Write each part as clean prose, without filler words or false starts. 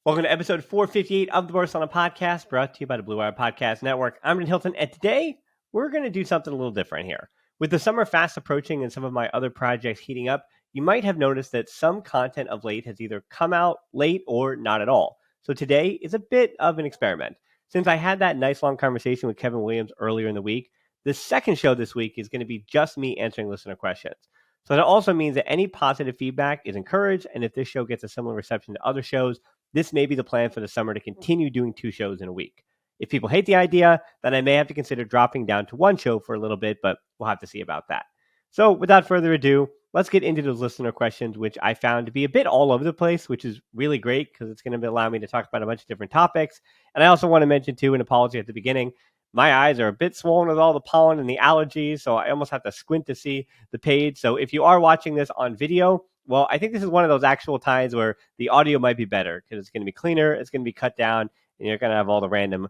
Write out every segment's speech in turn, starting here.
Welcome to episode 458 of the Barcelona podcast, brought to you by the Blue Wire Podcast Network. I'm Bryn Hilton, and today we're going to do something a little different here. With the summer fast approaching and some of my other projects heating up, you might have noticed that some content of late has either come out late or not at all. So today is a bit of an experiment. Since I had that nice long conversation with Kevin Williams earlier in the week, the second show this week is going to be just me answering listener questions. So that also means that any positive feedback is encouraged, and if this show gets a similar reception to other shows, this may be the plan for the summer to continue doing 2 shows in a week. If people hate the idea, then I may have to consider dropping down to 1 show for a little bit, but we'll have to see about that. So without further ado, let's get into those listener questions, which I found to be a bit all over the place, which is really great because it's going to allow me to talk about a bunch of different topics. And I also want to mention, too, an apology at the beginning. My eyes are a bit swollen with all the pollen and the allergies, so I almost have to squint to see the page. So if you are watching this on video, well, I think this is one of those actual times where the audio might be better because it's going to be cleaner, it's going to be cut down, and you're going to have all the random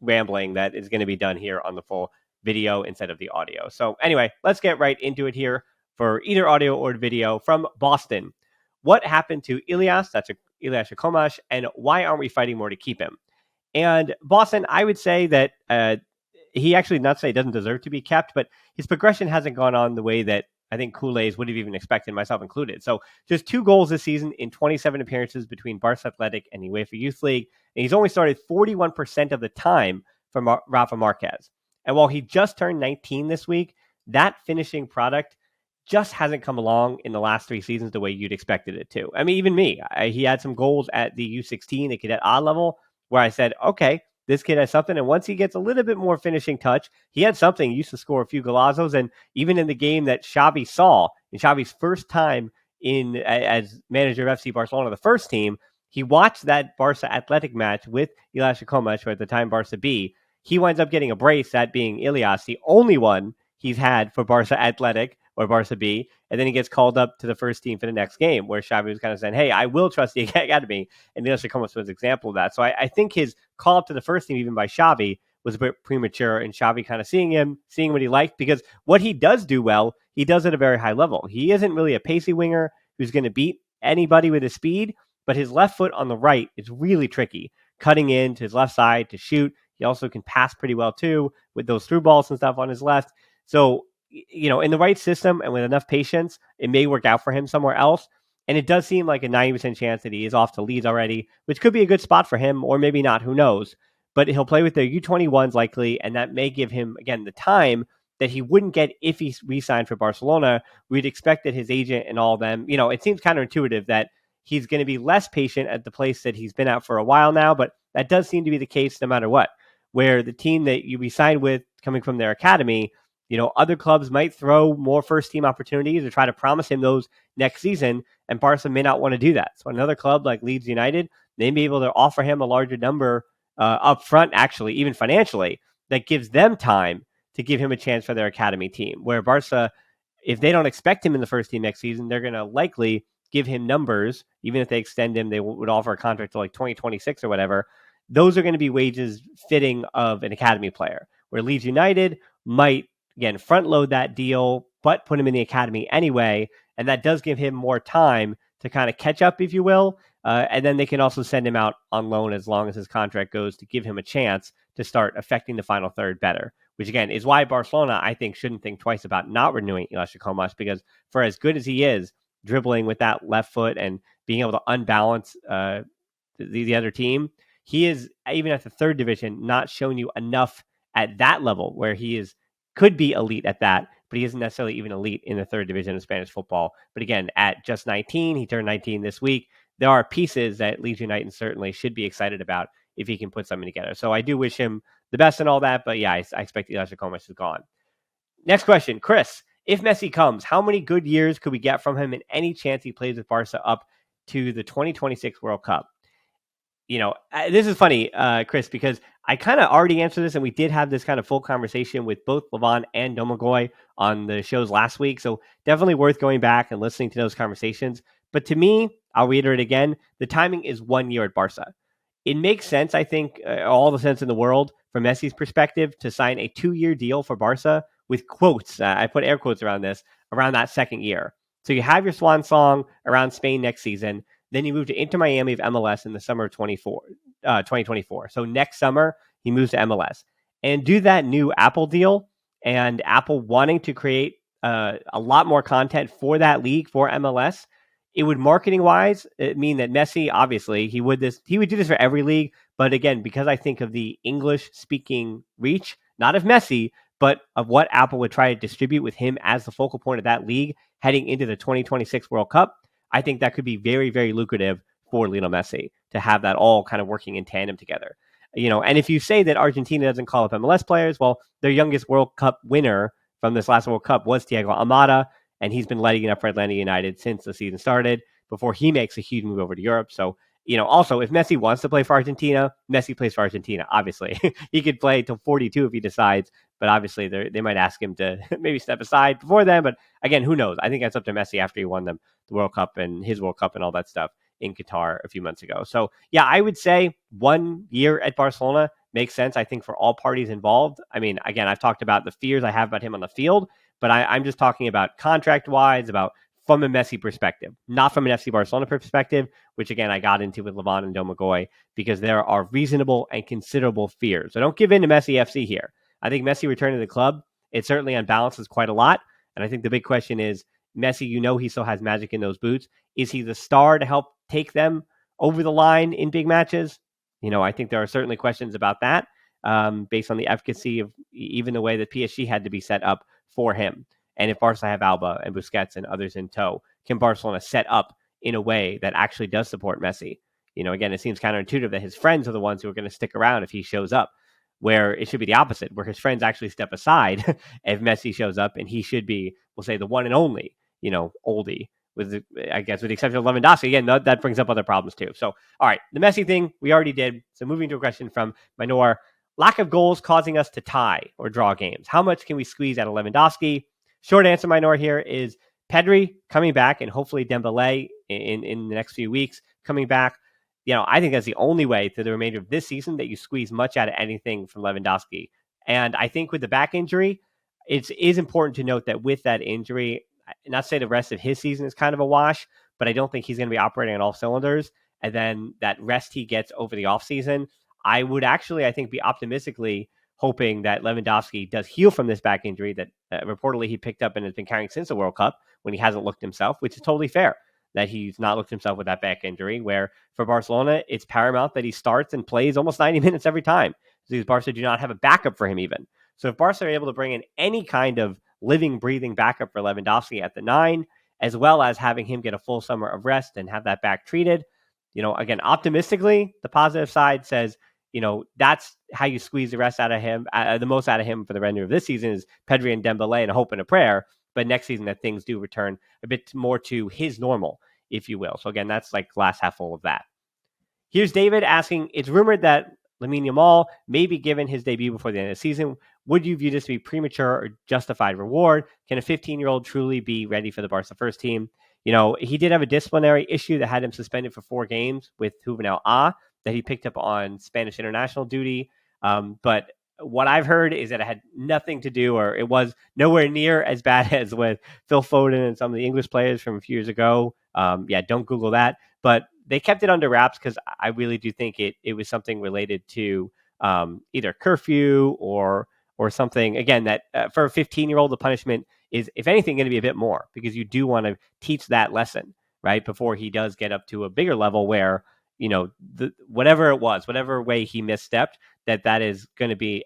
rambling that is going to be done here on the full video instead of the audio. So anyway, let's get right into it here for either audio or video from Boston. What happened to Ilias? That's Ilias Akhomach, and why aren't we fighting more to keep him? And Boston, I would say that he actually, not say he doesn't deserve to be kept, but his progression hasn't gone on the way that I think Kool-Aid would have even expected, myself included. So just 2 goals this season in 27 appearances between Barça Atlétic and the UEFA Youth League. And he's only started 41% of the time from Rafa Marquez. And while he just turned 19 this week, that finishing product just hasn't come along in the last 3 seasons the way you'd expected it to. I mean, even me, he had some goals at the U16, the cadet A level, where I said, okay, this kid has something. And once he gets a little bit more finishing touch, he had something. He used to score a few golazos. And even in the game that Xavi saw, in Xavi's first time as manager of FC Barcelona, the first team, he watched that Barça Atlétic match with Ilias Akhomach, or at the time Barça B. He winds up getting a brace, that being Ilias, the only one he's had for Barça Atlétic or Barça B, and then he gets called up to the first team for the next game, where Xavi was kind of saying, hey, I will trust the academy, and Ilias Akhomach was an example of that. So I think his call up to the first team, even by Xavi, was a bit premature, and Xavi kind of seeing him, seeing what he liked, because what he does do well, he does at a very high level. He isn't really a pacey winger who's going to beat anybody with his speed, but his left foot on the right is really tricky, cutting in to his left side to shoot. He also can pass pretty well, too, with those through balls and stuff on his left. So, you know, in the right system and with enough patience, it may work out for him somewhere else. And it does seem like a 90% chance that he is off to Leeds already, which could be a good spot for him, or maybe not, who knows. But he'll play with their U21s likely, and that may give him, again, the time that he wouldn't get if he re-signed for Barcelona. We'd expect that his agent and all them, you know, it seems counterintuitive that he's going to be less patient at the place that he's been at for a while now, but that does seem to be the case no matter what, where the team that you re-signed with coming from their academy, you know, other clubs might throw more first-team opportunities or try to promise him those next season, and Barca may not want to do that. So another club like Leeds United, they may be able to offer him a larger number up front, actually, even financially, that gives them time to give him a chance for their academy team, where Barca, if they don't expect him in the first team next season, they're going to likely give him numbers. Even if they extend him, they would offer a contract to like 2026 or whatever. Those are going to be wages fitting of an academy player, where Leeds United might, again, front load that deal, but put him in the academy anyway. And that does give him more time to kind of catch up, if you will. And then they can also send him out on loan as long as his contract goes, to give him a chance to start affecting the final third better, which again is why Barcelona, I think, shouldn't think twice about not renewing Ilias Akhomach, because for as good as he is dribbling with that left foot and being able to unbalance the other team, he is, even at the third division, not shown you enough at that level where he is could be elite at that, but he isn't necessarily even elite in the third division of Spanish football. But again, at just 19, he turned 19 this week. There are pieces that Leeds United certainly should be excited about if he can put something together. So I do wish him the best and all that, but yeah, I expect Ilias Akhomach is gone. Next question, Chris. If Messi comes, how many good years could we get from him, and any chance he plays with Barca up to the 2026 World Cup? You know, this is funny, Chris, because I kind of already answered this, and we did have this kind of full conversation with both Levon and Domagoy on the shows last week. So definitely worth going back and listening to those conversations. But to me, I'll reiterate again, the timing is 1 year at Barca. It makes sense, I think, all the sense in the world from Messi's perspective, to sign a 2-year deal for Barca with quotes. I put air quotes around this, around that second year. So you have your swan song around Spain next season. Then he moved to Inter Miami of MLS in the summer of 2024. So next summer, he moves to MLS. And do that new Apple deal and Apple wanting to create a lot more content for that league, for MLS, it would marketing wise mean that Messi, obviously, he would do this for every league. But again, because I think of the English speaking reach, not of Messi, but of what Apple would try to distribute with him as the focal point of that league heading into the 2026 World Cup, I think that could be very, very lucrative for Lionel Messi to have that all kind of working in tandem together. And if you say that Argentina doesn't call up MLS players, well, their youngest World Cup winner from this last World Cup was Thiago Almada, and he's been lighting it up for Atlanta United since the season started before he makes a huge move over to Europe. So, also, if Messi wants to play for Argentina, Messi plays for Argentina, obviously. He could play till 42 if he decides, but obviously they might ask him to maybe step aside before then. But again, who knows? I think that's up to Messi after he won them the World Cup and his World Cup and all that stuff in Qatar a few months ago. So, yeah, I would say 1 year at Barcelona makes sense, I think, for all parties involved. I mean, again, I've talked about the fears I have about him on the field, but I'm just talking about contract-wise, about from a Messi perspective, not from an FC Barcelona perspective, which, again, I got into with Levon and Domagoj, because there are reasonable and considerable fears. So don't give in to Messi FC here. I think Messi returning to the club, it certainly on balance is quite a lot. And I think the big question is, Messi, he still has magic in those boots. Is he the star to help take them over the line in big matches? I think there are certainly questions about that based on the efficacy of even the way that PSG had to be set up for him. And if Barca have Alba and Busquets and others in tow, can Barcelona set up in a way that actually does support Messi? Again, it seems counterintuitive that his friends are the ones who are going to stick around if he shows up, where it should be the opposite, where his friends actually step aside if Messi shows up, and he should be, we'll say, the one and only, oldie, with the exception of Lewandowski. Again, that brings up other problems too. So, all right, the Messi thing we already did. So moving to a question from Minor, lack of goals causing us to tie or draw games. How much can we squeeze out of Lewandowski? Short answer, Minor, here is Pedri coming back, and hopefully Dembele in the next few weeks coming back. I think that's the only way through the remainder of this season that you squeeze much out of anything from Lewandowski. And I think with the back injury, it is important to note that with that injury, not to say the rest of his season is kind of a wash, but I don't think he's going to be operating on all cylinders. And then that rest he gets over the offseason, I would actually, I think, be optimistically hoping that Lewandowski does heal from this back injury that reportedly he picked up and has been carrying since the World Cup when he hasn't looked himself, which is totally fair that he's not looked himself with that back injury, where for Barcelona, it's paramount that he starts and plays almost 90 minutes every time, because Barca do not have a backup for him even. So if Barca are able to bring in any kind of living, breathing backup for Lewandowski at the 9, as well as having him get a full summer of rest and have that back treated, again, optimistically, the positive side says, that's how you squeeze the rest out of him, the most out of him for the remainder of this season is Pedri and Dembele and a hope and a prayer. But next season that things do return a bit more to his normal, if you will. So again, that's like glass half full of that. Here's David asking, it's rumored that Lamine Yamal may be given his debut before the end of the season. Would you view this to be premature or justified reward? Can a 15-year-old truly be ready for the Barca first team? He did have a disciplinary issue that had him suspended for 4 games with Juvenal A that he picked up on Spanish international duty. But what I've heard is that it had nothing to do, or it was nowhere near as bad as with Phil Foden and some of the English players from a few years ago. Don't Google that. But they kept it under wraps because I really do think it was something related to either curfew or something. Again, that for a 15-year-old, the punishment is, if anything, going to be a bit more, because you do want to teach that lesson, right, before he does get up to a bigger level where, whatever it was, whatever way he misstepped, that is going to be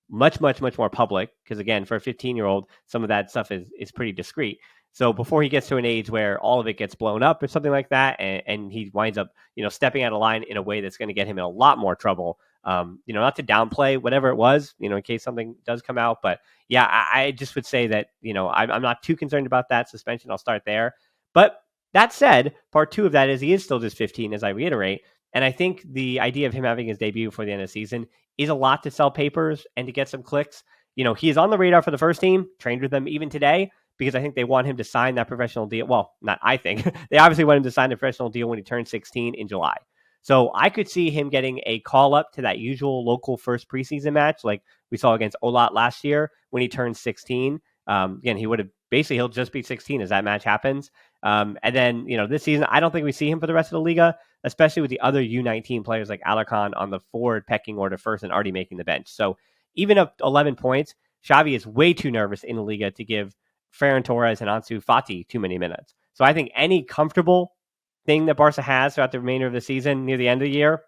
much, much, much more public. Because again, for a 15-year-old, some of that stuff is pretty discreet. So before he gets to an age where all of it gets blown up or something like that, and he winds up, stepping out of line in a way that's going to get him in a lot more trouble. Not to downplay whatever it was, in case something does come out. But yeah, I just would say that, I'm not too concerned about that suspension. I'll start there. But that said, part 2 of that is he is still just 15, as I reiterate. And I think the idea of him having his debut before the end of the season is a lot to sell papers and to get some clicks. He is on the radar for the first team, trained with them even today, because I think they want him to sign that professional deal. Well, not I think. They obviously want him to sign a professional deal when he turns 16 in July. So I could see him getting a call up to that usual local first preseason match like we saw against Olat last year when he turned 16. Again, he'll just be 16 as that match happens. And then, this season, I don't think we see him for the rest of the Liga, especially with the other U19 players like Alarcon on the forward pecking order first and already making the bench. So even up 11 points, Xavi is way too nervous in the Liga to give Ferran Torres and Ansu Fati too many minutes. So I think any comfortable thing that Barca has throughout the remainder of the season near the end of the year,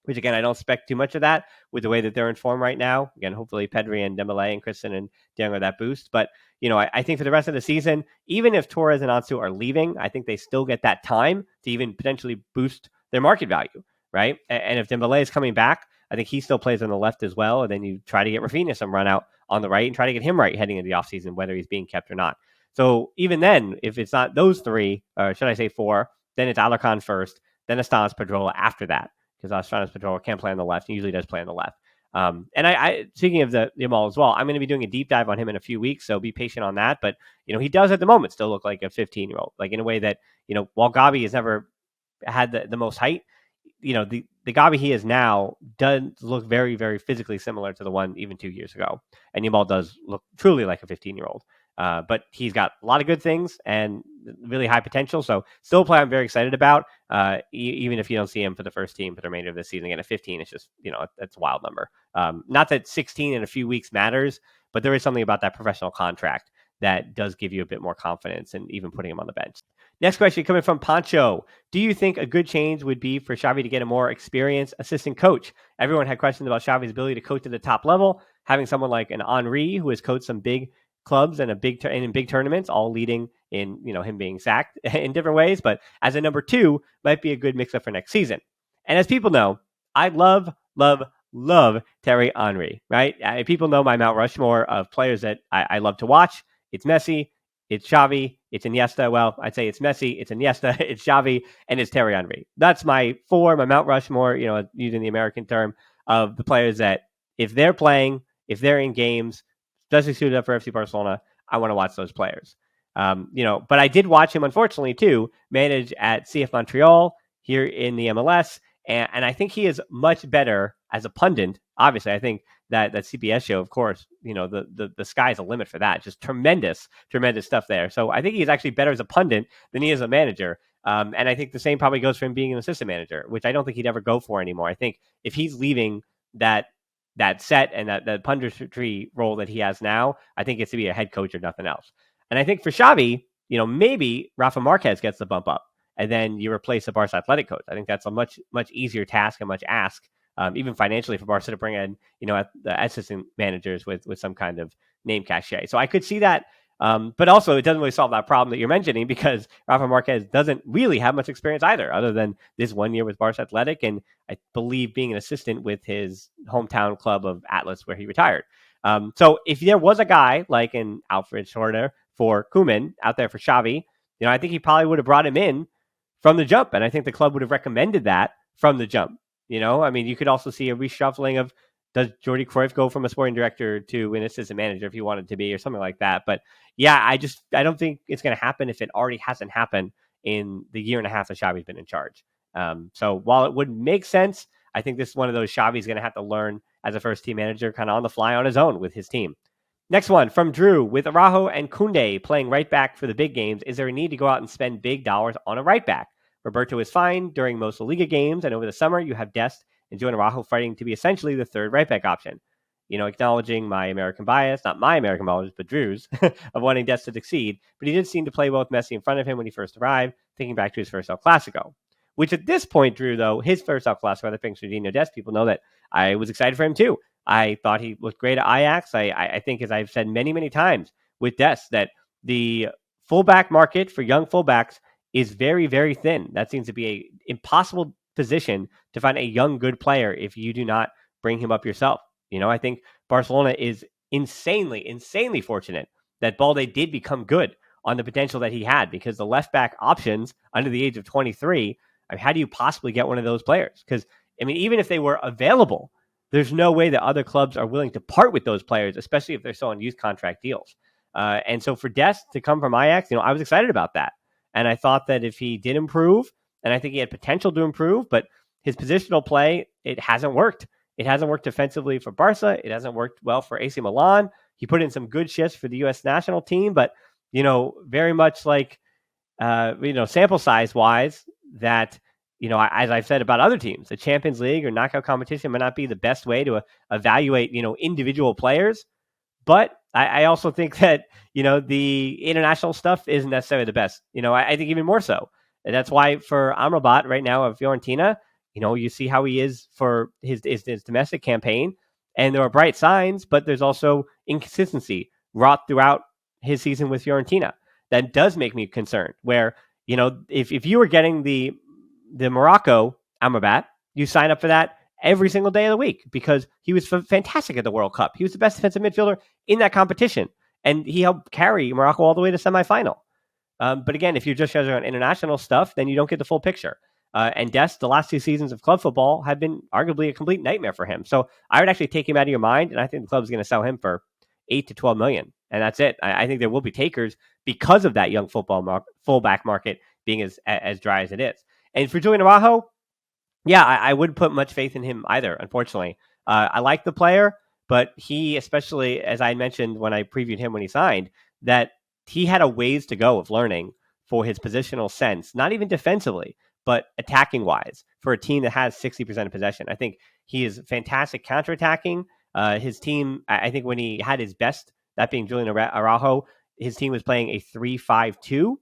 which again, I don't expect too much of that with the way that they're in form right now. Again, hopefully Pedri and Dembele and Christen and De Jong are that boost. But, I think for the rest of the season, even if Torres and Ansu are leaving, I think they still get that time to even potentially boost their market value, right? And if Dembele is coming back, I think he still plays on the left as well. And then you try to get Rafinha some run out on the right and try to get him right heading into the offseason, whether he's being kept or not. So even then, if it's not those three, or should I say four, then it's Alarcon first, then Estanis Pedrola after that, because Estanis Pedrola can't play on the left. He usually does play on the left. And I speaking of the Yamal as well, I'm going to be doing a deep dive on him in a few weeks, so be patient on that. But, he does at the moment still look like a 15-year-old, like in a way that, while Gavi has never had the most height, the Gavi he is now does look very, very physically similar to the one even 2 years ago. And Yamal does look truly like a 15-year-old. But he's got a lot of good things and really high potential. So still a player I'm very excited about, even if you don't see him for the first team for the remainder of the season. Again, at 15, it's just, that's a wild number. Not that 16 in a few weeks matters, but there is something about that professional contract that does give you a bit more confidence in even putting him on the bench. Next question coming from Pancho. Do you think a good change would be for Xavi to get a more experienced assistant coach? Everyone had questions about Xavi's ability to coach at the top level. Having someone like an Henry who has coached some big clubs and in big tournaments, all leading in him being sacked in different ways, but as a number two might be a good mix-up for next season. And as people know, I love Thierry Henry, right? People know my Mount Rushmore of players that I love to watch. It's Messi, it's Xavi, it's Iniesta. Well, I'd say it's Messi, it's Iniesta, it's Xavi, and it's Thierry Henry. That's my Mount Rushmore, using the American term, of the players that if they're playing, if they're in games, especially suited up for FC Barcelona, I want to watch those players. But I did watch him, unfortunately, too, manage at CF Montreal here in the MLS. And I think he is much better as a pundit. Obviously, I think that CBS show, of course, the sky's the limit for that. Just tremendous stuff there. So I think he's actually better as a pundit than he is a manager. And I think the same probably goes for him being an assistant manager, which I don't think he'd ever go for anymore. I think if he's leaving that set and that punditry role that he has now, I think it's to be a head coach or nothing else. And I think for Xavi, maybe Rafa Marquez gets the bump up and then you replace the Barça Atlétic coach. I think that's a much, much easier task and much ask, even financially, for Barca to bring in, the assistant managers with some kind of name cachet. So I could see that. But also it doesn't really solve that problem that you're mentioning, because Rafa Marquez doesn't really have much experience either, other than this 1 year with Barça Atlétic. And I believe being an assistant with his hometown club of Atlas, where he retired. So if there was a guy like an Alfred Schroeder for Koeman out there for Xavi, I think he probably would have brought him in from the jump. And I think the club would have recommended that from the jump. You could also see a reshuffling of, does Jordi Cruyff go from a sporting director to an assistant manager if he wanted to be, or something like that. But yeah, I don't think it's going to happen if it already hasn't happened in the year and a half that Xavi's been in charge. So while it would make sense, I think this is one of those Xavi's going to have to learn as a first team manager, kind of on the fly on his own with his team. Next one from Drew. With Araujo and Koundé playing right back for the big games, is there a need to go out and spend big dollars on a right back? Roberto is fine during most of Liga games, and over the summer you have Dest and Joan Araujo fighting to be essentially the third right back option. Acknowledging my American bias, not my American bias, but Drew's, of wanting Dest to succeed, but he did seem to play well with Messi in front of him when he first arrived, thinking back to his first El Clasico. Which at this point, Drew, though, his first El Clasico, the things for Dino Dest, people know that I was excited for him too. I thought he looked great at Ajax. I think, as I've said many, many times with Dest, that the fullback market for young fullbacks is very, very thin. That seems to be an impossible position to find a young, good player if you do not bring him up yourself. I think Barcelona is insanely fortunate that Balde did become good on the potential that he had, because the left back options under the age of 23, how do you possibly get one of those players? Because, even if they were available, there's no way that other clubs are willing to part with those players, especially if they're still on youth contract deals. And so for Dest to come from Ajax, I was excited about that. And I thought that if he did improve, and I think he had potential to improve, but his positional play, it hasn't worked. It hasn't worked defensively for Barca. It hasn't worked well for AC Milan. He put in some good shifts for the U.S. national team, but, very much like sample size wise, that, as I've said about other teams, the Champions League or knockout competition might not be the best way to evaluate, individual players. But I also think that, the international stuff isn't necessarily the best. I think even more so. And that's why for Amrabat right now of Fiorentina, you see how he is for his domestic campaign. And there are bright signs, but there's also inconsistency wrought throughout his season with Fiorentina. That does make me concerned. Where, if you were getting the Morocco Amrabat, you sign up for that every single day of the week because he was fantastic at the World Cup. He was the best defensive midfielder in that competition, and he helped carry Morocco all the way to semifinal. But again, if you're just judging on international stuff, then you don't get the full picture. And Dest, the last 2 seasons of club football have been arguably a complete nightmare for him. So I would actually take him out of your mind, and I think the club's going to sell him for 8 to 12 million, and that's it. I think there will be takers because of that young fullback market being as dry as it is. And for Julian Araujo, yeah, I wouldn't put much faith in him either, unfortunately. I like the player, but he, especially as I mentioned when I previewed him when he signed, that he had a ways to go of learning for his positional sense, not even defensively, but attacking wise for a team that has 60% of possession. I think he is fantastic counterattacking. His team, I think when he had his best, that being Julian Araujo, his team was playing a 3-5-2,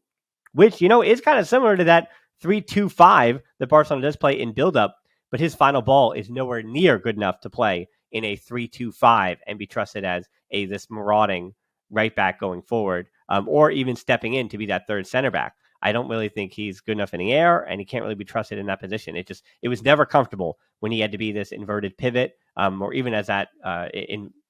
which, is kind of similar to that 3-2-5 that Barcelona does play in build-up, but his final ball is nowhere near good enough to play in a 3-2-5 and be trusted as this marauding right back going forward, or even stepping in to be that third center back. I don't really think he's good enough in the air, and he can't really be trusted in that position. It was never comfortable when he had to be this inverted pivot, or even as that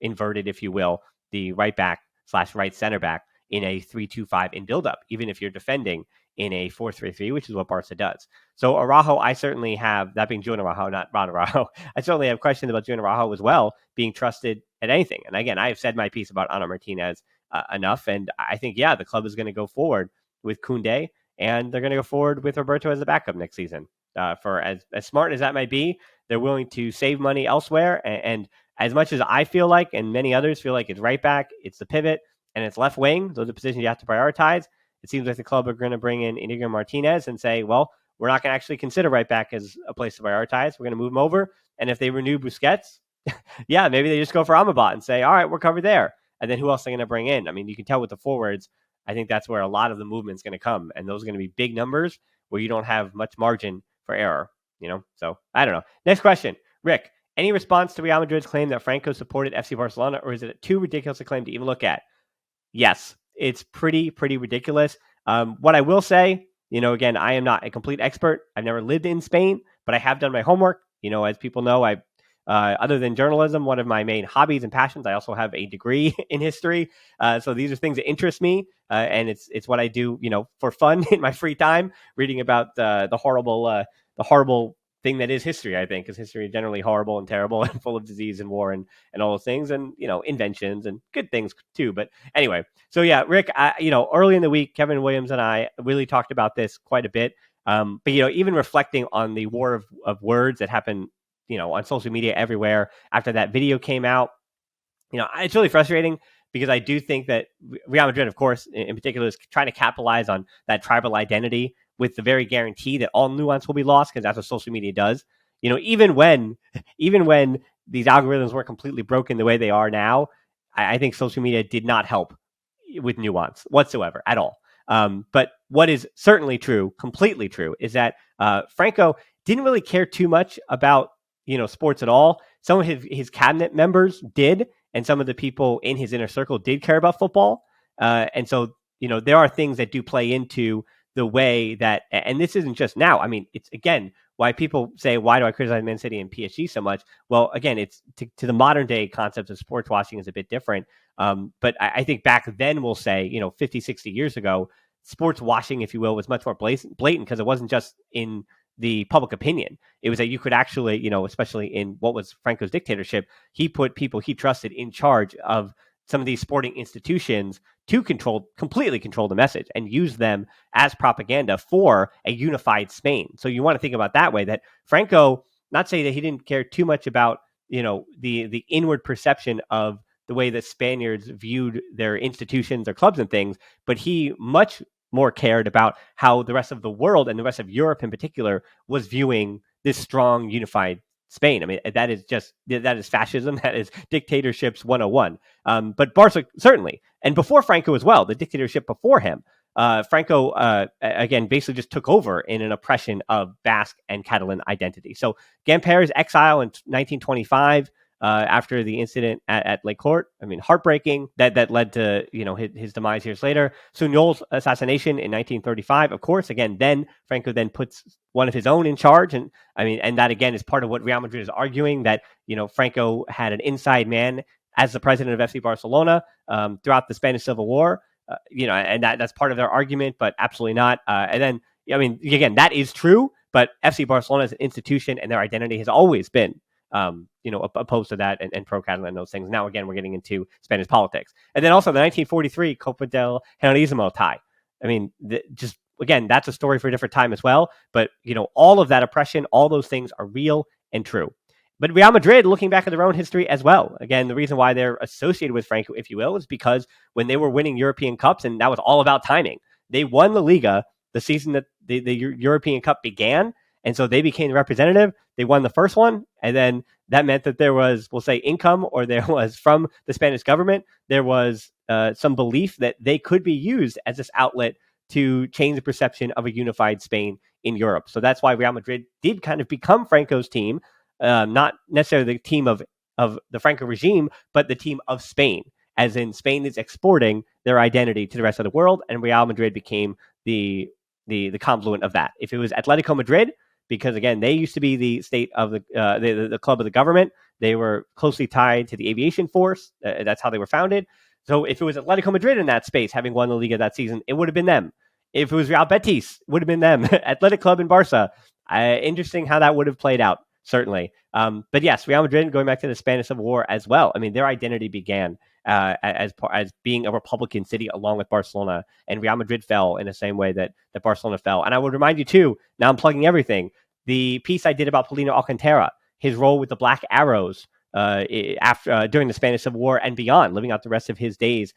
inverted, if you will, the right back / right center back in a 3-2-5 in build-up, even if you're defending in a 4-3-3, which is what Barca does. So Araujo, I certainly have, that being Julian Araujo, not Ron Araujo, I certainly have questions about Julian Araujo as well, being trusted at anything. And again, I have said my piece about Ana Martinez enough, and I think, yeah, the club is going to go forward with Koundé, and they're going to go forward with Roberto as the backup next season. For as smart as that might be, they're willing to save money elsewhere, and as much as I feel like, and many others feel like, it's right back, it's the pivot, and it's left wing, those are positions you have to prioritize. It seems like the club are going to bring in Inigo Martinez and say, well, we're not going to actually consider right back as a place to prioritize. We're going to move him over. And if they renew Busquets, yeah, maybe they just go for Amrabat and say, all right, we're covered there. And then who else are they going to bring in? I mean, you can tell with the forwards, I think that's where a lot of the movement is going to come. And those are going to be big numbers where you don't have much margin for error, So I don't know. Next question. Rick, any response to Real Madrid's claim that Franco supported FC Barcelona, or is it too ridiculous a claim to even look at? Yes, it's pretty ridiculous. What I will say, again, I am not a complete expert. I've never lived in Spain, but I have done my homework. As people know, other than journalism, one of my main hobbies and passions, I also have a degree in history. So these are things that interest me, and it's what I do, for fun in my free time, reading about the horrible thing that is history, I think, because history is generally horrible and terrible and full of disease and war and all those things, and inventions and good things too. But anyway, so yeah, Rick, early in the week, Kevin Williams and I really talked about this quite a bit. But even reflecting on the war of words that happened, on social media everywhere after that video came out, it's really frustrating because I do think that Real Madrid, of course, in particular, is trying to capitalize on that tribal identity with the very guarantee that all nuance will be lost, because that's what social media does. Even when these algorithms were completely broken the way they are now, I think social media did not help with nuance whatsoever at all. But what is certainly true, completely true, is that Franco didn't really care too much about sports at all. Some of his cabinet members did, and some of the people in his inner circle did care about football. And so there are things that do play into the way that, and this isn't just now. I mean, it's again why people say, why do I criticize Man City and PSG so much? Well, again, it's to the modern day concept of sports washing is a bit different. But I think back then, we'll say, 50, 60 years ago, sports washing, if you will, was much more blatant because it wasn't just in the public opinion. It was that you could actually, especially in what was Franco's dictatorship, he put people he trusted in charge of some of these sporting institutions to completely control the message and use them as propaganda for a unified Spain. So you want to think about that way, that Franco, not say that he didn't care too much about, the inward perception of the way that Spaniards viewed their institutions, their clubs and things, but he much more cared about how the rest of the world and the rest of Europe in particular was viewing this strong, unified Spain. I mean, that is fascism. That is dictatorships 101. But Barca, certainly. And before Franco as well, the dictatorship before him, Franco, again, basically just took over in an oppression of Basque and Catalan identity. So Gamper's exile in 1925, after the incident at Lake Court. I mean, heartbreaking. That led to his demise years later. Suñol's assassination in 1935. Of course, again, then Franco then puts one of his own in charge, and that again is part of what Real Madrid is arguing, that Franco had an inside man as the president of FC Barcelona throughout the Spanish Civil War. And that's part of their argument, but absolutely not. And then, again, that is true, but FC Barcelona as an institution and their identity has always been opposed to that and pro-Catalan, those things. Now, again, we're getting into Spanish politics. And then also the 1943 Copa del Generalissimo tie. I mean, again, that's a story for a different time as well. But, all of that oppression, all those things are real and true. But Real Madrid, looking back at their own history as well, again, the reason why they're associated with Franco, if you will, is because when they were winning European Cups, and that was all about timing, they won the Liga the season that the European Cup began. And so they became the representative. They won the first one. And then that meant that there was, we'll say, income, or there was from the Spanish government, there was some belief that they could be used as this outlet to change the perception of a unified Spain in Europe. So that's why Real Madrid did kind of become Franco's team, not necessarily the team of the Franco regime, but the team of Spain, as in Spain is exporting their identity to the rest of the world, and Real Madrid became the confluent of that. If it was Atletico Madrid, because again, they used to be the state of the club of the government. They were closely tied to the aviation force. That's how they were founded. So if it was Atletico Madrid in that space, having won the Liga that season, it would have been them. If it was Real Betis, it would have been them. Athletic Club in Barca. Interesting how that would have played out, certainly. But yes, Real Madrid, going back to the Spanish Civil War as well. I mean, their identity began as being a Republican city along with Barcelona, and Real Madrid fell in the same way that Barcelona fell. And I would remind you too, now I'm plugging everything, the piece I did about Paulino Alcantara, his role with the Black Arrows during the Spanish Civil War and beyond, living out the rest of his days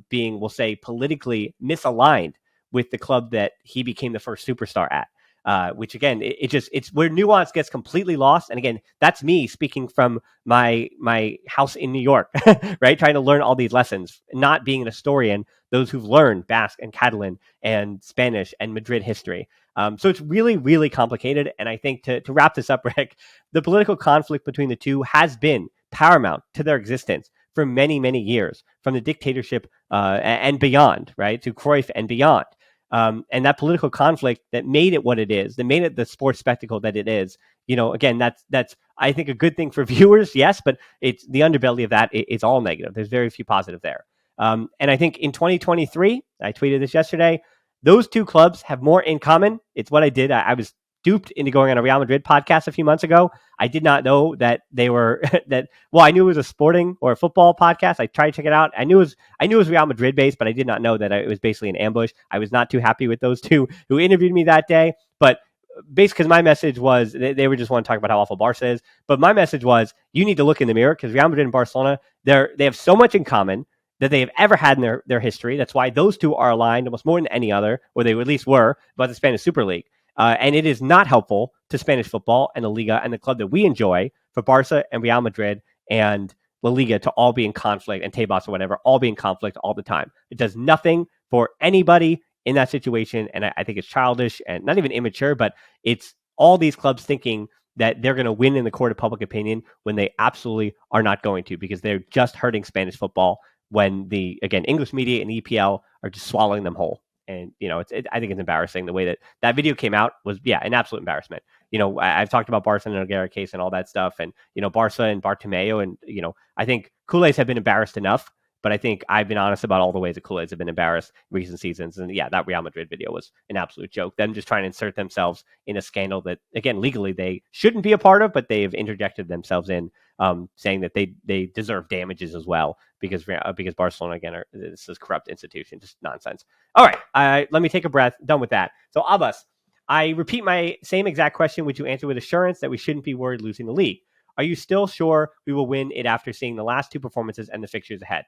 being, we'll say, politically misaligned with the club that he became the first superstar at. Which again, it's where nuance gets completely lost. And again, that's me speaking from my house in New York, right? Trying to learn all these lessons, not being an historian, those who've learned Basque and Catalan and Spanish and Madrid history. So it's really, really complicated. And I think to wrap this up, Rick, the political conflict between the two has been paramount to their existence for many, many years, from the dictatorship and beyond, right, to Cruyff and beyond. And that political conflict that made it what it is, that made it the sports spectacle that it is, again, that's I think a good thing for viewers, yes, but it's the underbelly of that is all negative. There's very few positive there. And I think in 2023, I tweeted this yesterday, those two clubs have more in common. It's what I did. I was duped into going on a Real Madrid podcast a few months ago. I did not know that they were I knew it was a sporting or a football podcast. I tried to check it out. I knew it was Real Madrid based, but I did not know that it was basically an ambush. I was not too happy with those two who interviewed me that day. But basically, because my message was they were just want to talk about how awful Barca is. But my message was, you need to look in the mirror, because Real Madrid and Barcelona, they have so much in common that they have ever had in their history. That's why those two are aligned almost more than any other, or they at least were, about the Spanish Super League. And it is not helpful to Spanish football and the Liga and the club that we enjoy for Barca and Real Madrid and La Liga to all be in conflict, and Tebas or whatever, all be in conflict all the time. It does nothing for anybody in that situation. And I think it's childish and not even immature, but it's all these clubs thinking that they're going to win in the court of public opinion when they absolutely are not going to, because they're just hurting Spanish football when again, English media and EPL are just swallowing them whole. And, I think it's embarrassing the way that video came out was, an absolute embarrassment. I've talked about Barca and Nogueira case and all that stuff. And, Barca and Bartomeu. And, I think Culés have been embarrassed enough. But I think I've been honest about all the ways that Culés have been embarrassed recent seasons. And that Real Madrid video was an absolute joke. Them just trying to insert themselves in a scandal that, again, legally they shouldn't be a part of, but they've interjected themselves in, saying that they deserve damages as well because Barcelona, again, this is a corrupt institution. Just nonsense. All right, let me take a breath. Done with that. So, Abbas, I repeat my same exact question, which you answered with assurance that we shouldn't be worried losing the league. Are you still sure we will win it after seeing the last two performances and the fixtures ahead?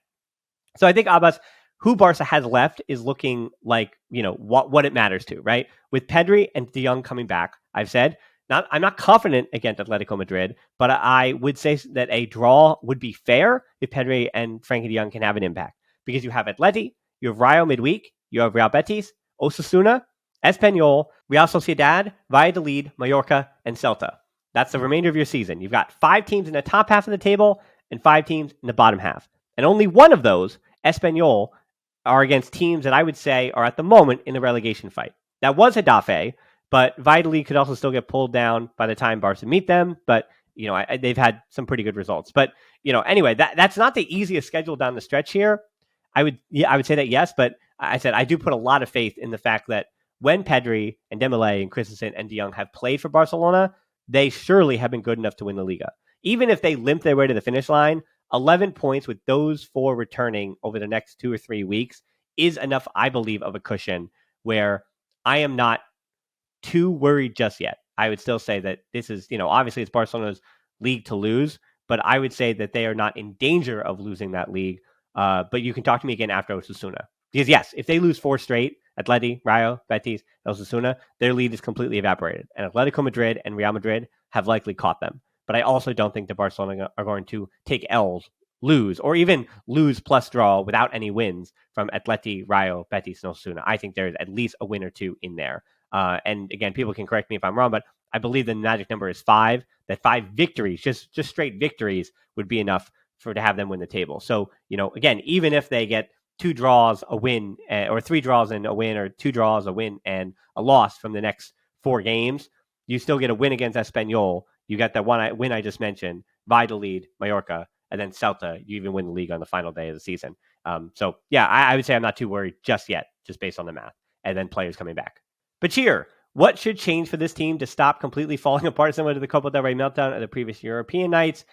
So I think, Abbas, who Barca has left is looking like, what it matters to, right? With Pedri and De Jong coming back, I've said, I'm not confident against Atletico Madrid, but I would say that a draw would be fair if Pedri and Frankie De Jong can have an impact. Because you have Atleti, you have Rayo midweek, you have Real Betis, Osasuna, Espanyol, Real Sociedad, Valladolid, Mallorca, and Celta. That's the remainder of your season. You've got 5 teams in the top half of the table and 5 teams in the bottom half. And only one of those, Espanyol, are against teams that I would say are at the moment in the relegation fight. That was Getafe, but Valladolid could also still get pulled down by the time Barca meet them. But, they've had some pretty good results. But, anyway, that's not the easiest schedule down the stretch here. I would say that, yes, but I said I do put a lot of faith in the fact that when Pedri and Dembélé and Christensen and De Jong have played for Barcelona, they surely have been good enough to win the Liga. Even if they limp their way to the finish line, 11 points with those 4 returning over the next 2 or 3 weeks is enough, I believe, of a cushion where I am not too worried just yet. I would still say that this is, obviously it's Barcelona's league to lose, but I would say that they are not in danger of losing that league. But you can talk to me again after Osasuna. Because yes, if they lose 4 straight, Atleti, Rayo, Betis, Osasuna, their lead is completely evaporated. And Atletico Madrid and Real Madrid have likely caught them. But I also don't think that Barcelona are going to take L's, lose, or even lose plus draw without any wins from Atleti, Rayo, Betis, and Osasuna. I think there's at least a win or 2 in there. And again, people can correct me if I'm wrong, but I believe the magic number is 5. That 5 victories, just straight victories, would be enough to have them win the table. So, again, even if they get 2 draws, a win, or 3 draws and a win, or 2 draws, a win, and a loss from the next 4 games, you still get a win against Espanyol. You got that win I just mentioned, Valladolid, Mallorca, and then Celta. You even win the league on the final day of the season. So, yeah, I would say I'm not too worried just yet, just based on the math, and then players coming back. Bachir, what should change for this team to stop completely falling apart similar to the Copa del Rey meltdown of the previous European nights?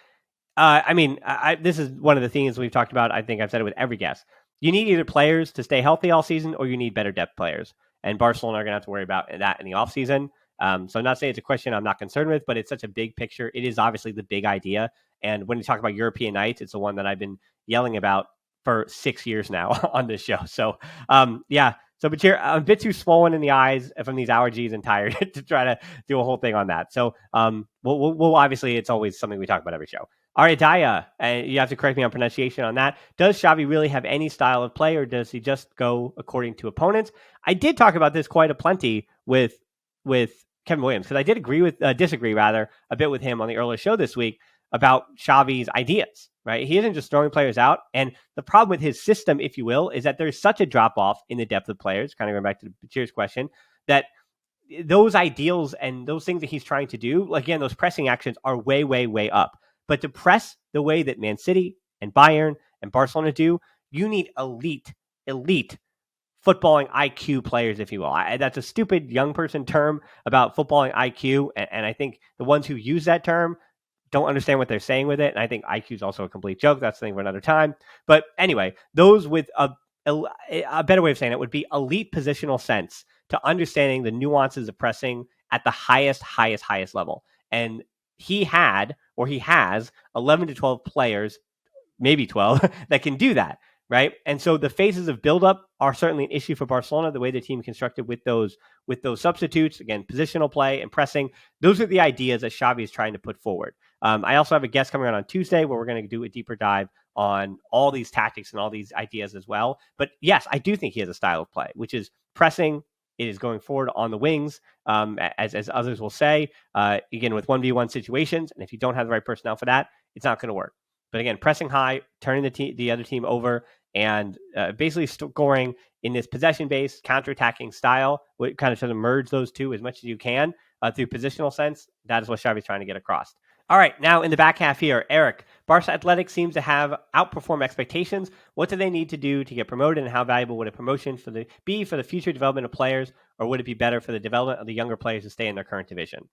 This is one of the things we've talked about. I think I've said it with every guest. You need either players to stay healthy all season, or you need better depth players. And Barcelona are going to have to worry about that in the offseason. So I'm not saying it's a question I'm not concerned with, but it's such a big picture. It is obviously the big idea. And when you talk about European nights, it's the one that I've been yelling about for 6 years now on this show. So, yeah. So, but I'm a bit too swollen in the eyes from these allergies and tired to try to do a whole thing on that. So, we'll obviously, it's always something we talk about every show. Aridaya, you have to correct me on pronunciation on that. Does Xavi really have any style of play, or does he just go according to opponents? I did talk about this quite a plenty with Kevin Williams, because I did disagree a bit with him on the earlier show this week about Xavi's ideas, right? He isn't just throwing players out. And the problem with his system, if you will, is that there's such a drop-off in the depth of players, kind of going back to the Cheers question, that those ideals and those things that he's trying to do, again, those pressing actions are way, way, way up. But to press the way that Man City and Bayern and Barcelona do, you need elite footballing IQ players, if you will. That's a stupid young person term about footballing IQ, and I think the ones who use that term don't understand what they're saying with it. And I think IQ is also a complete joke. That's something for another time. But anyway, those with a better way of saying it would be elite positional sense to understanding the nuances of pressing at the highest level. And he has 11 to 12 players, maybe 12, that can do that, right? And so the phases of buildup are certainly an issue for Barcelona, the way the team constructed with those substitutes, again, positional play and pressing. Those are the ideas that Xavi is trying to put forward. I also have a guest coming on Tuesday where we're going to do a deeper dive on all these tactics and all these ideas as well. But yes, I do think he has a style of play, which is pressing. It is going forward on the wings, as others will say, again, with 1v1 situations. And if you don't have the right personnel for that, it's not going to work. But again, pressing high, turning the other team over, and basically scoring in this possession-based, counter-attacking style, what kind of try to merge those two as much as you can through positional sense. That is what Xavi's trying to get across. All right, now in the back half here, Eric, Barça Atlétic seems to have outperformed expectations. What do they need to do to get promoted, and how valuable would a promotion be for the future development of players, or would it be better for the development of the younger players to stay in their current division?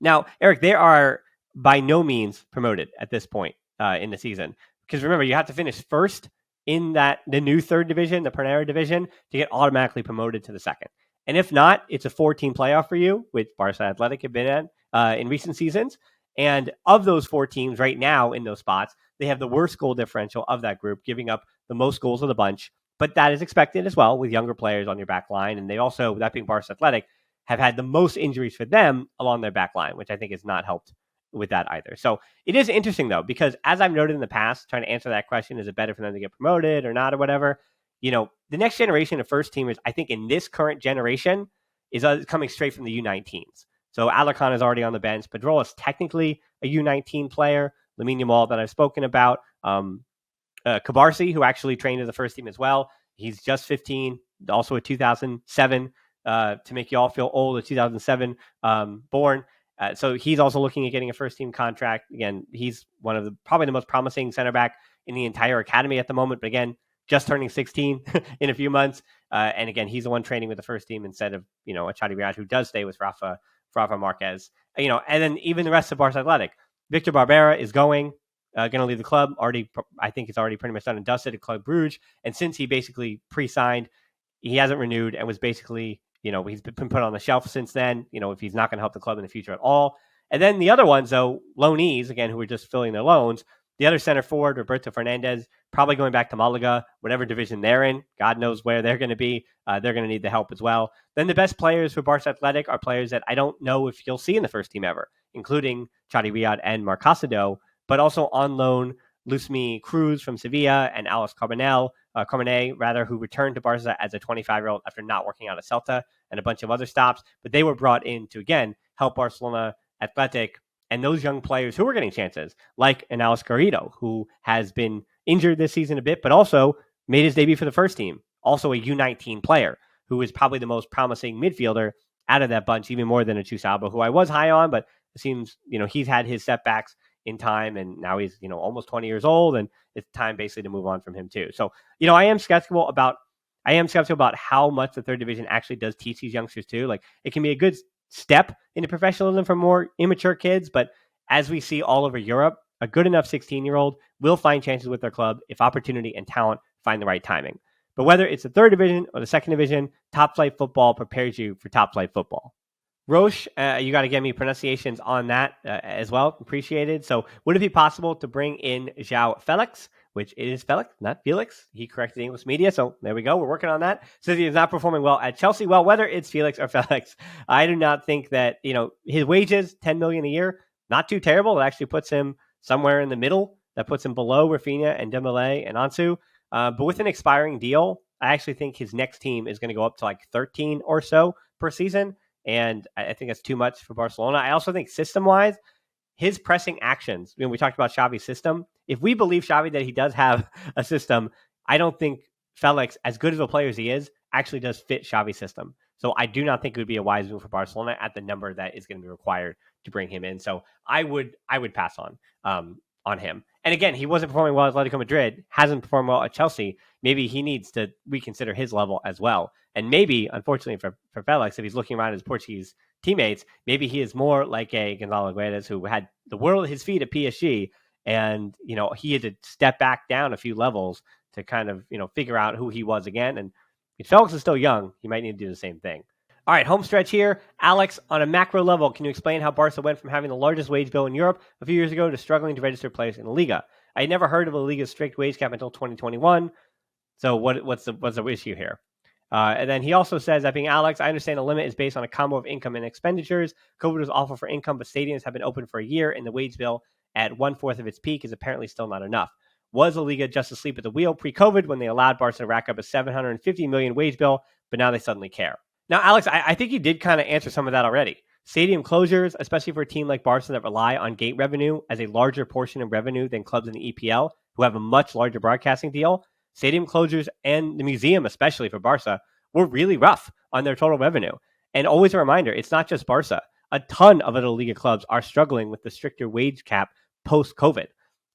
Now, Eric, they are by no means promoted at this point in the season, because remember, you have to finish first in the new third division, the Primera division, to get automatically promoted to the second. And if not, it's a 4-team playoff for you, which Barça Atlétic have been in recent seasons. And of those 4 teams right now in those spots, they have the worst goal differential of that group, giving up the most goals of the bunch. But that is expected as well with younger players on your back line. And they also, that being Barça Athletic, have had the most injuries for them along their back line, which I think has not helped with that either. So it is interesting, though, because as I've noted in the past, trying to answer that question, is it better for them to get promoted or not or whatever? The next generation of first teamers, I think in this current generation, is coming straight from the U19s. So Alarcon is already on the bench. Pedrola is technically a U19 player. Lamine Yamal that I've spoken about. Cabarsi, who actually trained in the first team as well. He's just 15, also a 2007, to make you all feel old, a 2007 born. So he's also looking at getting a first team contract. Again, he's one of probably the most promising center back in the entire academy at the moment. But again, just turning 16 in a few months. And again, he's the one training with the first team instead of, a Chadi Riad who does stay with Rafa Marquez. And then even the rest of Barça Athletic. Victor Barbera is going to leave the club. I think it's already pretty much done and dusted at Club Brugge. And since he basically pre-signed, he hasn't renewed and was basically, he's been put on the shelf since then, if he's not going to help the club in the future at all. And then the other ones, though, loanees, again, who are just filling their loans. The other center forward, Roberto Fernandez, probably going back to Malaga, whatever division they're in. God knows where they're going to be. They're going to need the help as well. Then the best players for Barça Athletic are players that I don't know if you'll see in the first team ever, including Chadi Riad and Marc Casado, but also on loan, Luismi Cruz from Sevilla and Alex Carbonet, who returned to Barca as a 25-year-old after not working out at Celta and a bunch of other stops. But they were brought in to, again, help Barcelona Athletic and those young players who were getting chances, like an Alex Garrido, who has been injured this season a bit, but also made his debut for the first team. Also a U19 player, who is probably the most promising midfielder out of that bunch, even more than a Chusaba, who I was high on, but it seems, he's had his setbacks in time, and now he's, almost 20 years old, and it's time basically to move on from him too. So, I am skeptical about how much the third division actually does teach these youngsters too. Like, it can be a good step into professionalism for more immature kids, but as we see all over Europe, a good enough 16-year-old will find chances with their club if opportunity and talent find the right timing. But whether it's the third division or the second division, top flight football prepares you for top flight football. Roche, you got to give me pronunciations on that as well. Appreciated. So would it be possible to bring in João Felix, which is Felix, not Felix? He corrected the English media. So there we go. We're working on that. Says he is not performing well at Chelsea. Well, whether it's Felix or Felix, I do not think that, his wages, $10 million a year, not too terrible. It actually puts him somewhere in the middle. That puts him below Rafinha and Dembele and Ansu. But with an expiring deal, I actually think his next team is going to go up to like 13 or so per season. And I think that's too much for Barcelona. I also think system-wise, his pressing actions, we talked about Xavi's system. If we believe Xavi that he does have a system, I don't think Felix, as good of a player as he is, actually does fit Xavi's system. So I do not think it would be a wise move for Barcelona at the number that is going to be required to bring him in. So I would pass on him. And again, he wasn't performing well at Atletico Madrid, hasn't performed well at Chelsea. Maybe he needs to reconsider his level as well. And maybe, unfortunately for Felix, if he's looking around his Portuguese teammates, maybe he is more like a Gonzalo Guedes who had the world at his feet at PSG. And, he had to step back down a few levels to kind of, figure out who he was again. And if Felix is still young, he might need to do the same thing. All right, home stretch here. Alex, on a macro level, can you explain how Barca went from having the largest wage bill in Europe a few years ago to struggling to register players in the Liga? I had never heard of a Liga's strict wage cap until 2021. So what's the issue here? And then he also says that being Alex, I understand the limit is based on a combo of income and expenditures. COVID was awful for income, but stadiums have been open for a year, and the wage bill at 1/4 of its peak is apparently still not enough. Was the Liga just asleep at the wheel pre-COVID when they allowed Barca to rack up a $750 million wage bill, but now they suddenly care? Now, Alex, I think you did kind of answer some of that already. Stadium closures, especially for a team like Barca that rely on gate revenue as a larger portion of revenue than clubs in the EPL, who have a much larger broadcasting deal. Stadium closures and the museum, especially for Barca, were really rough on their total revenue. And always a reminder, it's not just Barca. A ton of other Liga clubs are struggling with the stricter wage cap post-COVID.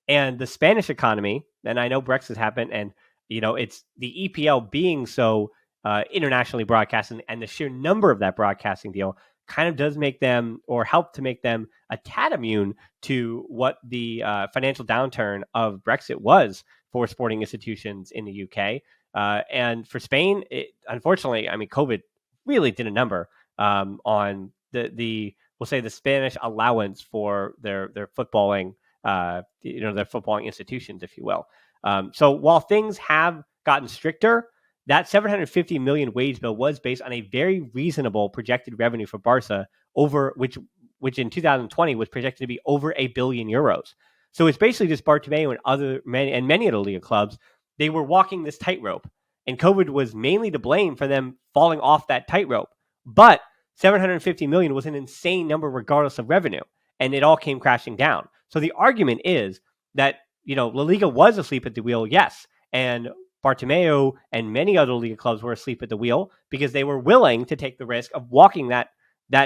And the Spanish economy, and I know Brexit happened, and it's the EPL being so internationally broadcasting, and the sheer number of that broadcasting deal kind of does make them, or help to make them, a tad immune to what the financial downturn of Brexit was for sporting institutions in the UK. And for Spain, unfortunately, COVID really did a number on the we'll say the Spanish allowance for their footballing, their footballing institutions, if you will. So while things have gotten stricter, that 750 million wage bill was based on a very reasonable projected revenue for Barca, over which in 2020 was projected to be over €1 billion. So it's basically just Bartomeu and many of the Liga clubs, they were walking this tightrope, and COVID was mainly to blame for them falling off that tightrope. But 750 million was an insane number regardless of revenue, and it all came crashing down. So the argument is that, La Liga was asleep at the wheel, yes, and Bartomeu and many other Liga clubs were asleep at the wheel because they were willing to take the risk of walking that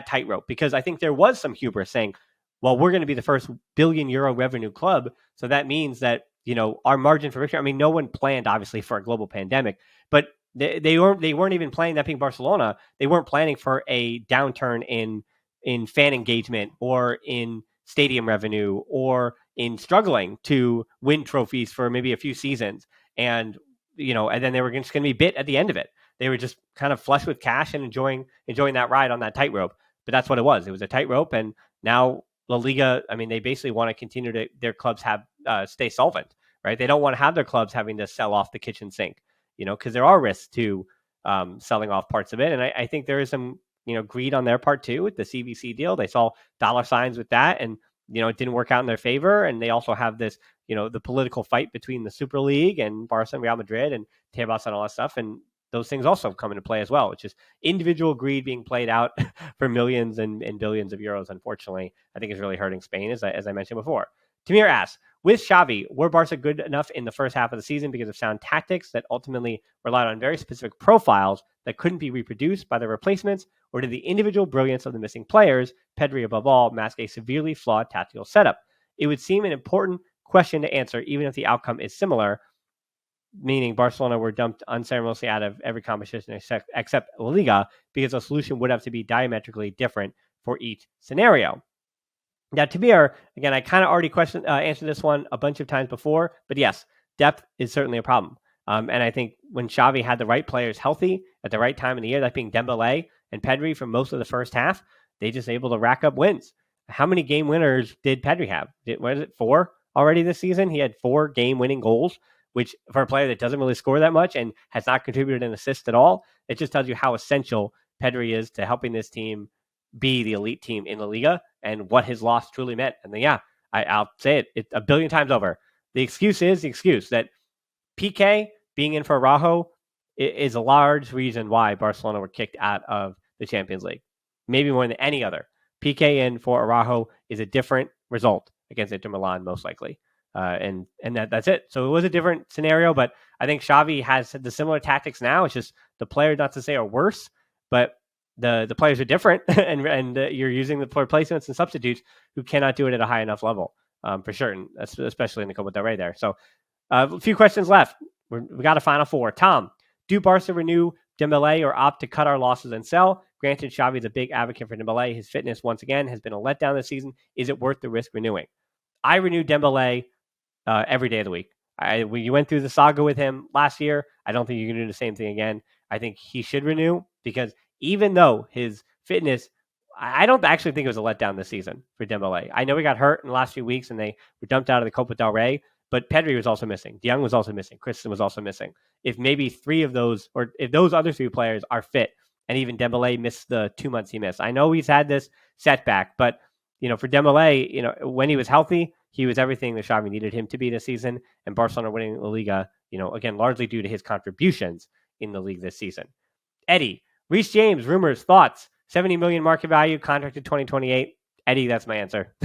tightrope, because I think there was some hubris saying, well, we're going to be the first €1 billion revenue club, so that means that, our margin for victory. I mean, no one planned obviously for a global pandemic, but they weren't even planning, that being Barcelona, they weren't planning for a downturn in fan engagement or in stadium revenue or in struggling to win trophies for maybe a few seasons. And and then they were just going to be bit at the end of it. They were just kind of flush with cash and enjoying that ride on that tightrope. But that's what it was. It was a tightrope, and now La Liga, I mean, they basically want to continue to their clubs have stay solvent, right? They don't want to have their clubs having to sell off the kitchen sink, because there are risks to selling off parts of it. And I think there is some, greed on their part too with the CVC deal. They saw dollar signs with that, and it didn't work out in their favor. And they also have this, the political fight between the Super League and Barca and Real Madrid and Tebas and all that stuff. And those things also come into play as well, which is individual greed being played out for millions and billions of euros. Unfortunately, I think is really hurting Spain, as I mentioned before. Tamir asks, with Xavi, were Barca good enough in the first half of the season because of sound tactics that ultimately relied on very specific profiles that couldn't be reproduced by the replacements, or did the individual brilliance of the missing players, Pedri above all, mask a severely flawed tactical setup? It would seem an important question to answer, even if the outcome is similar, meaning Barcelona were dumped unceremoniously out of every competition except La Liga, because the solution would have to be diametrically different for each scenario. Now, Tamir, again, I kind of already answered this one a bunch of times before, but yes, depth is certainly a problem. And I think when Xavi had the right players healthy at the right time in the year, that being Dembele and Pedri for most of the first half, they just able to rack up wins. How many game winners did Pedri have? What is it, 4 already this season? He had 4 game-winning goals, which for a player that doesn't really score that much and has not contributed an assist at all, it just tells you how essential Pedri is to helping this team be the elite team in La Liga and what his loss truly meant. And then, yeah, I'll say it a billion times over. The excuse that PK being in for Araujo is a large reason why Barcelona were kicked out of the Champions League. Maybe more than any other. PK in for Araujo is a different result against Inter Milan, most likely. And that's it. So it was a different scenario, but I think Xavi has the similar tactics now. It's just the players, not to say are worse, but the players are different, and you're using the replacements and substitutes who cannot do it at a high enough level, for sure, and especially in the Copa del Rey there. So a few questions left. We got a final 4. Tom, do Barca renew Dembele or opt to cut our losses and sell? Granted, Xavi is a big advocate for Dembele. His fitness, once again, has been a letdown this season. Is it worth the risk renewing? I renew Dembele every day of the week. You went through the saga with him last year. I don't think you can do the same thing again. I think he should renew, because even though his fitness, I don't actually think it was a letdown this season for Dembele. I know he got hurt in the last few weeks and they were dumped out of the Copa del Rey, but Pedri was also missing. De Jong was also missing. Christensen was also missing. If maybe 3 of those, or if those other 3 players are fit, and even Dembele missed the 2 months he missed. I know he's had this setback, but for Dembele, when he was healthy, he was everything that Xavi needed him to be this season, and Barcelona winning La Liga, again, largely due to his contributions in the league this season. Eddie, Reece James, rumors, thoughts, 70 million market value, contracted 2028. Eddie, that's my answer.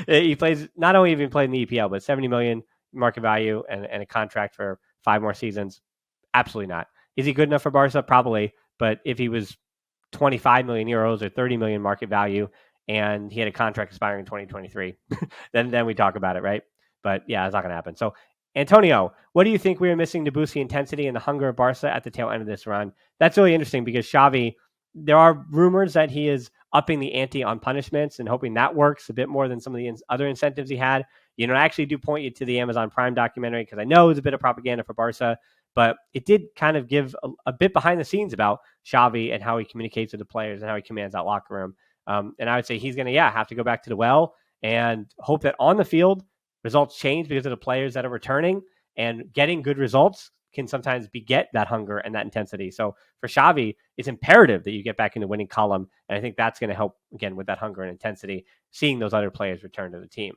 He plays, not only have he played in the EPL, but 70 million market value and a contract for 5 more seasons. Absolutely not. Is he good enough for Barca? Probably. But if he was 25 million euros or 30 million market value and he had a contract expiring in 2023, then we talk about it, right? But yeah, it's not going to happen. So Antonio, what do you think we are missing to boost the intensity and the hunger of Barca at the tail end of this run? That's really interesting, because Xavi, there are rumors that he is upping the ante on punishments and hoping that works a bit more than some of the other incentives he had. I actually do point you to the Amazon Prime documentary, because I know it's a bit of propaganda for Barca, but it did kind of give a bit behind the scenes about Xavi and how he communicates with the players and how he commands that locker room. And I would say he's going to, have to go back to the well and hope that on the field results change because of the players that are returning, and getting good results can sometimes beget that hunger and that intensity. So for Xavi, it's imperative that you get back in the winning column. And I think that's going to help, again, with that hunger and intensity, seeing those other players return to the team.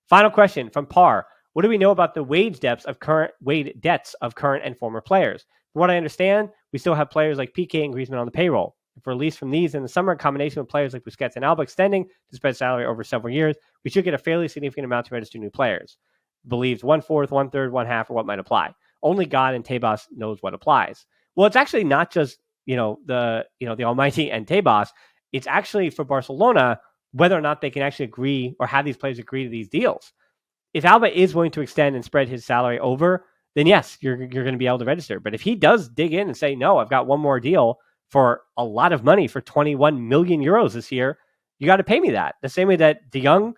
Final question from Par. What do we know about the wage debts of current and former players? From what I understand, we still have players like Piqué and Griezmann on the payroll. If we're released from these in the summer, in combination with players like Busquets and Alba extending to spread salary over several years, we should get a fairly significant amount to register new players. Believes 1/4, 1/3, 1/2, or what might apply. Only God and Tebas knows what applies. Well, it's actually not just the Almighty and Tebas. It's actually for Barcelona whether or not they can actually agree or have these players agree to these deals. If Alba is willing to extend and spread his salary over, then yes, you're going to be able to register. But if he does dig in and say, no, I've got one more deal for a lot of money for 21 million euros this year, you got to pay me that. The same way that De Jong,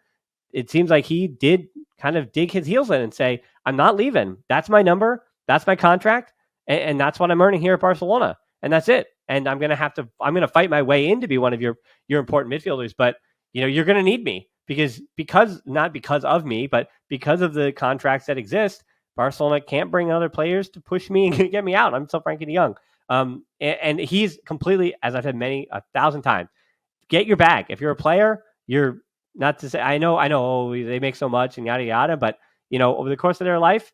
it seems like he did kind of dig his heels in and say, I'm not leaving. That's my number. That's my contract. And that's what I'm earning here at Barcelona. And that's it. And I'm going to fight my way in to be one of your important midfielders. But, you're going to need me because not because of me, but because of the contracts that exist, Barcelona can't bring other players to push me and get me out. I'm still Frankie de Jong. And he's completely, as I've said 1,000 times, get your bag. If you're a player, you're not to say, I know, they make so much and yada, yada, but over the course of their life,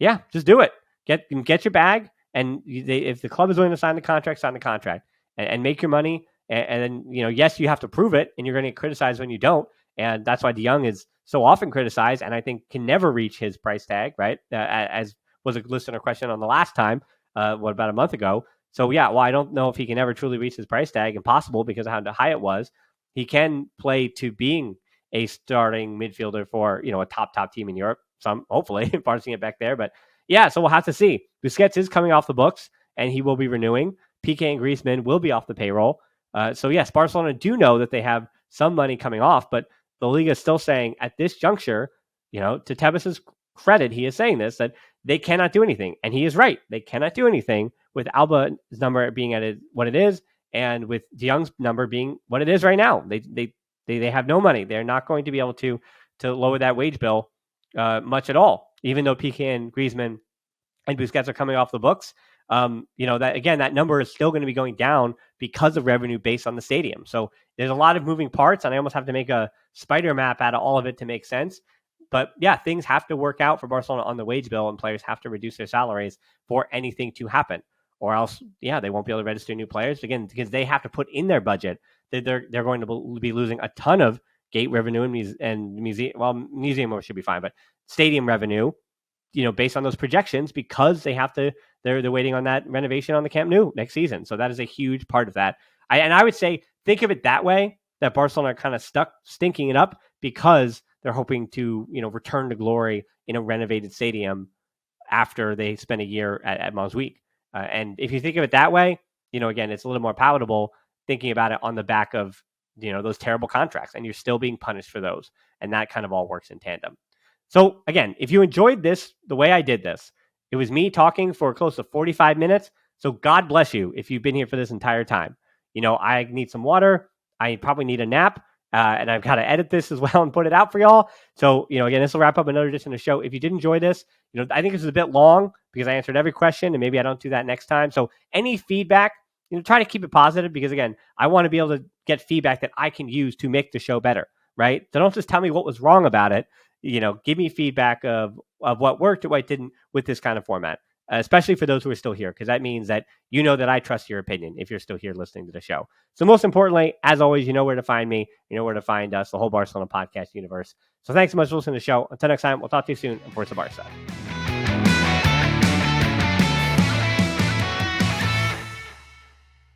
just do it. Get your bag. And if the club is willing to sign the contract and make your money. And then, yes, you have to prove it, and you're going to get criticized when you don't. And that's why De Jong is so often criticized, and I think can never reach his price tag, right? As was a listener question on the last time, about a month ago. So, I don't know if he can ever truly reach his price tag. Impossible because of how high it was. He can play to being a starting midfielder for, a top team in Europe. Some, hopefully, Barcelona get back there. But, so we'll have to see. Busquets is coming off the books, and he will be renewing. Piqué and Griezmann will be off the payroll. So, yes, Barcelona do know that they have some money coming off, but the Liga is still saying at this juncture, to Tebas' credit, he is saying this, that they cannot do anything. And he is right. They cannot do anything with Alba's number being at what it is and with De Jong's number being what it is right now. They have no money. They're not going to be able to lower that wage bill much at all, even though Piqué and Griezmann and Busquets are coming off the books. That number is still going to be going down because of revenue based on the stadium. So there's a lot of moving parts, and I almost have to make a spider map out of all of it to make sense. But things have to work out for Barcelona on the wage bill, and players have to reduce their salaries for anything to happen, or else, they won't be able to register new players again because they have to put in their budget that they're going to be losing a ton of gate revenue and museum. Well, museum should be fine, but stadium revenue. Based on those projections, because they're waiting on that renovation on the Camp Nou next season. So that is a huge part of that. I would say, think of it that way, that Barcelona are kind of stuck stinking it up because they're hoping to, return to glory in a renovated stadium after they spend a year at Montjuic. And if you think of it that way, again, it's a little more palatable thinking about it on the back of, those terrible contracts, and you're still being punished for those. And that kind of all works in tandem. So again, if you enjoyed this, the way I did this, it was me talking for close to 45 minutes. So God bless you if you've been here for this entire time. I need some water. I probably need a nap. And I've got to edit this as well and put it out for y'all. So, again, this will wrap up another edition of the show. If you did enjoy this, I think this is a bit long because I answered every question and maybe I don't do that next time. So any feedback, try to keep it positive because, again, I want to be able to get feedback that I can use to make the show better, right? So don't just tell me what was wrong about it. Give me feedback of what worked or what didn't with this kind of format, especially for those who are still here, because that means that that I trust your opinion if you're still here listening to the show. So most importantly, as always, you know where to find me, you know where to find us, the whole Barcelona podcast universe. So thanks so much for listening to the show. Until next time, we'll talk to you soon, and Forza Barca.